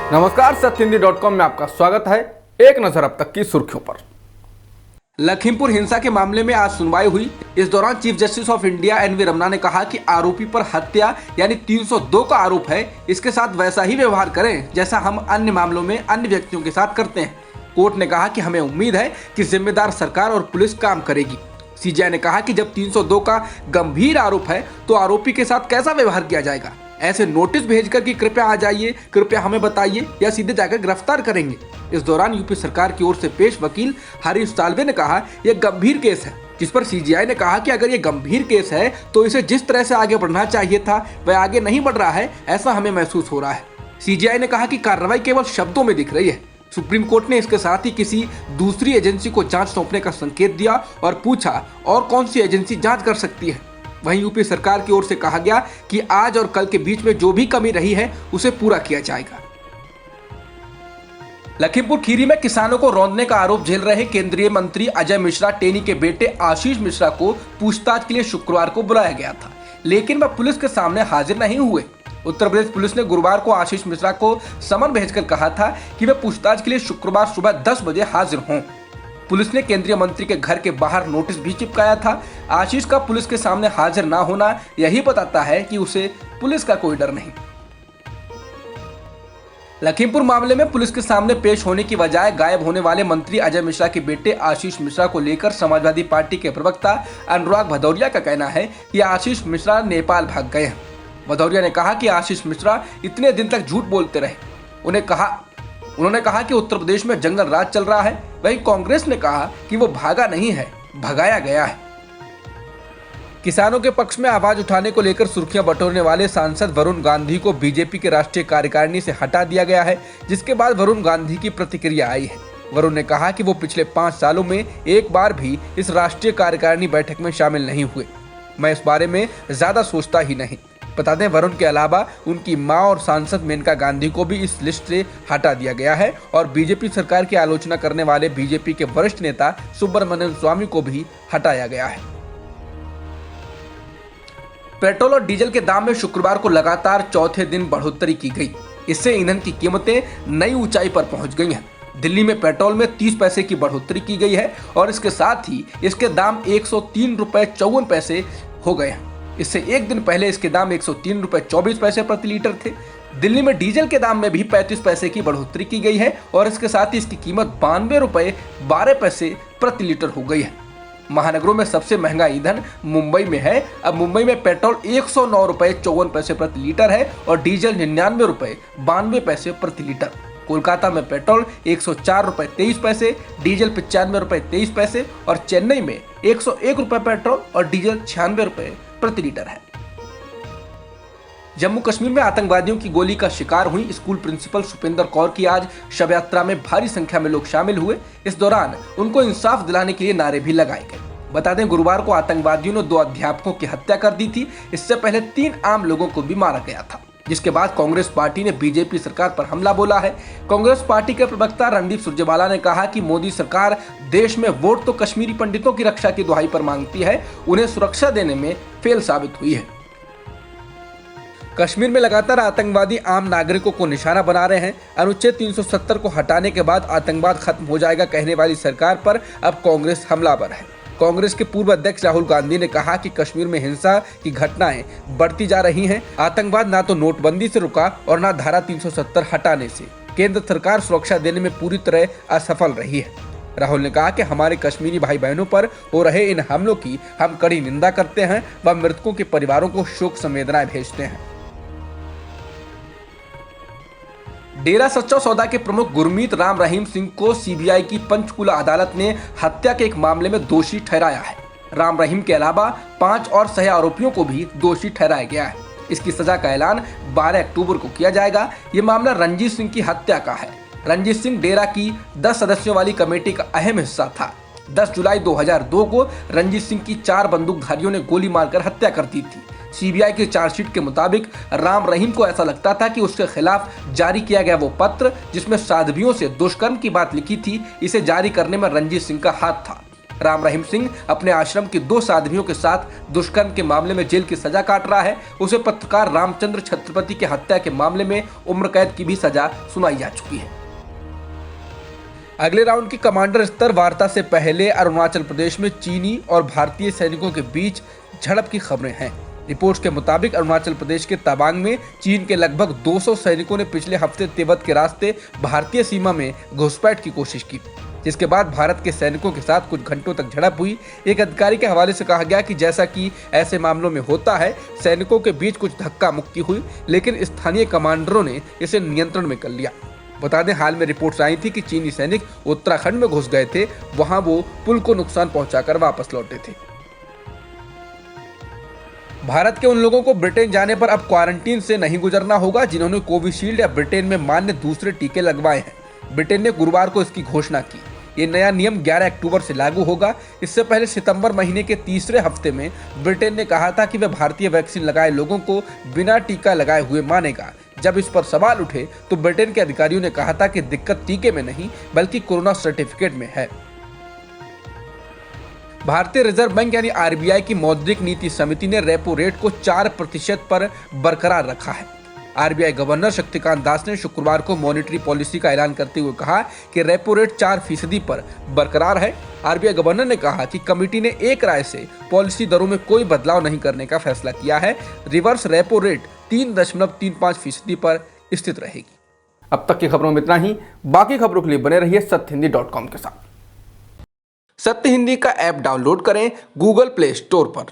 नमस्कार, सत्यहिंदी.com में आपका स्वागत है। एक नजर अब तक की सुर्खियों पर। लखीमपुर हिंसा के मामले में आज सुनवाई हुई। इस दौरान chief justice of India N V Ramana ने कहा कि आरोपी पर हत्या यानी 302 का आरोप है, इसके साथ वैसा ही व्यवहार करें जैसा हम अन्य मामलों में अन्य व्यक्तियों के साथ करते हैं। कोर्ट ने कहा कि हमें उम्मीद है कि जिम्मेदार सरकार और पुलिस काम करेगी। सीजीआई ने कहा कि जब 302 का गंभीर आरोप है तो आरोपी के साथ कैसा व्यवहार किया जाएगा। ऐसे नोटिस भेजकर कि कृपया आ जाइए, कृपया हमें बताइए, या सीधे जाकर गिरफ्तार करेंगे। इस दौरान यूपी सरकार की ओर से पेश वकील हरीश साल्वे ने कहा यह गंभीर केस है, जिस पर सीजीआई ने कहा कि अगर ये गंभीर केस है तो इसे जिस तरह से आगे बढ़ना चाहिए था वह आगे नहीं बढ़ रहा है, ऐसा हमें महसूस हो रहा है। सीजीआई ने कहा कि कार्रवाई केवल शब्दों में दिख रही है। सुप्रीम कोर्ट ने इसके साथ ही किसी दूसरी एजेंसी को जांच सौंपने का संकेत दिया और पूछा और कौन सी एजेंसी जांच कर सकती है। वहीं यूपी सरकार की ओर से कहा गया कि आज और कल के बीच में जो भी कमी रही है उसे पूरा किया जाएगा। लखीमपुर खीरी में किसानों को रौंदने का आरोप झेल रहे केंद्रीय मंत्री अजय मिश्रा टेनी के बेटे आशीष मिश्रा को पूछताछ के लिए शुक्रवार को बुलाया गया था, लेकिन वह पुलिस के सामने हाजिर नहीं हुए। उत्तर प्रदेश पुलिस ने गुरुवार को आशीष मिश्रा को समन भेजकर कहा था कि वे पूछताछ के लिए शुक्रवार सुबह 10 बजे हाजिर हों। पुलिस ने केंद्रीय मंत्री के घर के बाहर नोटिस भी चिपकाया था। आशीष का पुलिस के सामने हाजिर ना होना यही बताता है कि उसे पुलिस का कोई डर नहीं। लखीमपुर मामले में पुलिस के सामने पेश होने की बजाय गायब होने वाले मंत्री अजय मिश्रा के बेटे आशीष मिश्रा को लेकर समाजवादी पार्टी के प्रवक्ता अनुराग भदौरिया का कहना है कि आशीष मिश्रा नेपाल भाग गए हैं। भदौरिया ने कहा कि आशीष मिश्रा इतने दिन तक झूठ बोलते रहे। उन्होंने कहा कि उत्तर प्रदेश में जंगल राज चल रहा है। वहीं कांग्रेस ने कहा कि वो भागा नहीं है, भगाया गया है। किसानों के पक्ष में आवाज उठाने को लेकर सुर्खियां बटोरने वाले सांसद वरुण गांधी को बीजेपी के राष्ट्रीय कार्यकारिणी से हटा दिया गया है, जिसके बाद वरुण गांधी की प्रतिक्रिया आई है। वरुण ने कहा कि वो पिछले 5 सालों में एक बार भी इस राष्ट्रीय कार्यकारिणी बैठक में शामिल नहीं हुए। मैं इस बारे में ज्यादा सोचता ही नहीं। बता दें, वरुण के अलावा उनकी मां और सांसद मेनका गांधी को भी इस लिस्ट से हटा दिया गया है और बीजेपी सरकार की आलोचना करने वाले बीजेपी के वरिष्ठ नेता सुब्रमण्यम स्वामी को भी हटाया गया है। पेट्रोल और डीजल के दाम में शुक्रवार को लगातार चौथे दिन बढ़ोतरी की गई। इससे ईंधन की कीमतें नई ऊंचाई पर पहुंच गई हैं। दिल्ली में पेट्रोल में 30 पैसे की बढ़ोतरी की गई है और इसके साथ ही इसके दाम 103 रुपए 54 पैसे हो गए हैं। इससे एक दिन पहले इसके दाम 103 रुपए 24 पैसे प्रति लीटर थे। दिल्ली में डीजल के दाम में भी 35 पैसे की बढ़ोतरी की गई है और इसके साथ ही इसकी कीमत 92 रुपए 12 पैसे प्रति लीटर हो गई है। महानगरों में सबसे महंगा ईंधन मुंबई में है। अब मुंबई में पेट्रोल 109 रुपए 54 पैसे प्रति लीटर है और डीजल 99 रुपए 92 पैसे प्रति लीटर। कोलकाता में पेट्रोल 104 रुपए 23 पैसे, डीजल 95 रुपए 23 पैसे और चेन्नई में 101 रुपए पेट्रोल और डीजल 96 रुपए प्रति लीटर है। जम्मू कश्मीर में आतंकवादियों की गोली का शिकार हुई स्कूल प्रिंसिपल सुपिंदर कौर की आज शव यात्रा में भारी संख्या में लोग शामिल हुए। इस दौरान उनको इंसाफ दिलाने के लिए नारे भी लगाए गए। बता दें, गुरुवार को आतंकवादियों ने 2 अध्यापकों की हत्या कर दी थी। इससे पहले 3 आम लोगों को भी मारा गया था, जिसके बाद कांग्रेस पार्टी ने बीजेपी सरकार पर हमला बोला है। कांग्रेस पार्टी के प्रवक्ता रणदीप सुरजेवाला ने कहा कि मोदी सरकार देश में वोट तो कश्मीरी पंडितों की रक्षा की दुहाई पर मांगती है, उन्हें सुरक्षा देने में फेल साबित हुई है। कश्मीर में लगातार आतंकवादी आम नागरिकों को निशाना बना रहे हैं। अनुच्छेद 370 को हटाने के बाद आतंकवाद खत्म हो जाएगा कहने वाली सरकार पर अब कांग्रेस हमलावर है। कांग्रेस के पूर्व अध्यक्ष राहुल गांधी ने कहा कि कश्मीर में हिंसा की घटनाएं बढ़ती जा रही हैं। आतंकवाद ना तो नोटबंदी से रुका और ना धारा 370 हटाने से। केंद्र सरकार सुरक्षा देने में पूरी तरह असफल रही है। राहुल ने कहा कि हमारे कश्मीरी भाई बहनों पर हो रहे इन हमलों की हम कड़ी निंदा करते हैं व मृतकों के परिवारों को शोक संवेदनाएं भेजते हैं। डेरा सच्चा सौदा के प्रमुख गुरमीत राम रहीम सिंह को सीबीआई की पंचकुला अदालत ने हत्या के एक मामले में दोषी ठहराया है। राम रहीम के अलावा 5 और सह आरोपियों को भी दोषी ठहराया गया है। इसकी सजा का ऐलान 12 अक्टूबर को किया जाएगा। ये मामला रंजीत सिंह की हत्या का है। रंजीत सिंह डेरा की 10 सदस्यों वाली कमेटी का अहम हिस्सा था। 10 जुलाई 2002 को रंजीत सिंह की 4 बंदूकधारियों ने गोली मारकर हत्या कर दी थी। सीबीआई की चार्जशीट के मुताबिक राम रहीम को ऐसा लगता था कि उसके खिलाफ जारी किया गया वो पत्र जिसमें साध्वियों से दुष्कर्म की बात लिखी थी, इसे जारी करने में रंजीत सिंह का हाथ था। राम रहीम सिंह अपने आश्रम की 2 साध्वियों के साथ दुष्कर्म के मामले में जेल की सजा काट रहा है। उसे पत्रकार रामचंद्र छत्रपति की हत्या के मामले में उम्र कैद की भी सजा सुनाई जा चुकी है। अगले राउंड की कमांडर स्तर वार्ता से पहले अरुणाचल प्रदेश में चीनी और भारतीय सैनिकों के बीच झड़प की खबरें हैं। रिपोर्ट्स के मुताबिक अरुणाचल प्रदेश के तवांग में चीन के लगभग 200 सैनिकों ने पिछले हफ्ते तिब्बत के रास्ते भारतीय सीमा में घुसपैठ की कोशिश की, जिसके बाद भारत के सैनिकों के साथ कुछ घंटों तक झड़प हुई। एक अधिकारी के हवाले से कहा गया कि जैसा कि ऐसे मामलों में होता है, सैनिकों के बीच कुछ धक्का मुक्की हुई, लेकिन स्थानीय कमांडरों ने इसे नियंत्रण में कर लिया। बता दें, हाल में रिपोर्ट्स आई थी कि चीनी सैनिक उत्तराखंड में घुस गए थे, वहां वो पुल को नुकसान पहुंचाकर वापस लौटे थे। भारत के उन लोगों को ब्रिटेन जाने पर अब क्वारंटीन से नहीं गुजरना होगा जिन्होंने कोविशील्ड या ब्रिटेन में मान्य दूसरे टीके लगवाए हैं। ब्रिटेन ने गुरुवार को इसकी घोषणा की। ये नया नियम 11 अक्टूबर से लागू होगा। इससे पहले सितंबर महीने के तीसरे हफ्ते में ब्रिटेन ने कहा था कि वह भारतीय वैक्सीन लगाए लोगों को बिना टीका लगाए हुए मानेगा। जब इस पर सवाल उठे तो ब्रिटेन के अधिकारियों ने कहा था कि दिक्कत टीके में नहीं बल्कि कोरोना सर्टिफिकेट में है। भारतीय रिजर्व बैंक यानी आरबीआई की मौद्रिक नीति समिति ने रेपो रेट को 4% पर बरकरार रखा है। आरबीआई गवर्नर शक्तिकांत दास ने शुक्रवार को मॉनेटरी पॉलिसी का ऐलान करते हुए कहा कि रेपो रेट 4% पर बरकरार है। आरबीआई गवर्नर ने कहा कि कमेटी ने एक राय से पॉलिसी दरों में कोई बदलाव नहीं करने का फैसला किया है। रिवर्स रेपो रेट 3.35% पर स्थित रहेगी। अब तक की खबरों में इतना ही। बाकी खबरों के लिए बने रहिए सत्यहिंदी.com के साथ। सत्य हिंदी का ऐप डाउनलोड करें गूगल प्ले स्टोर पर।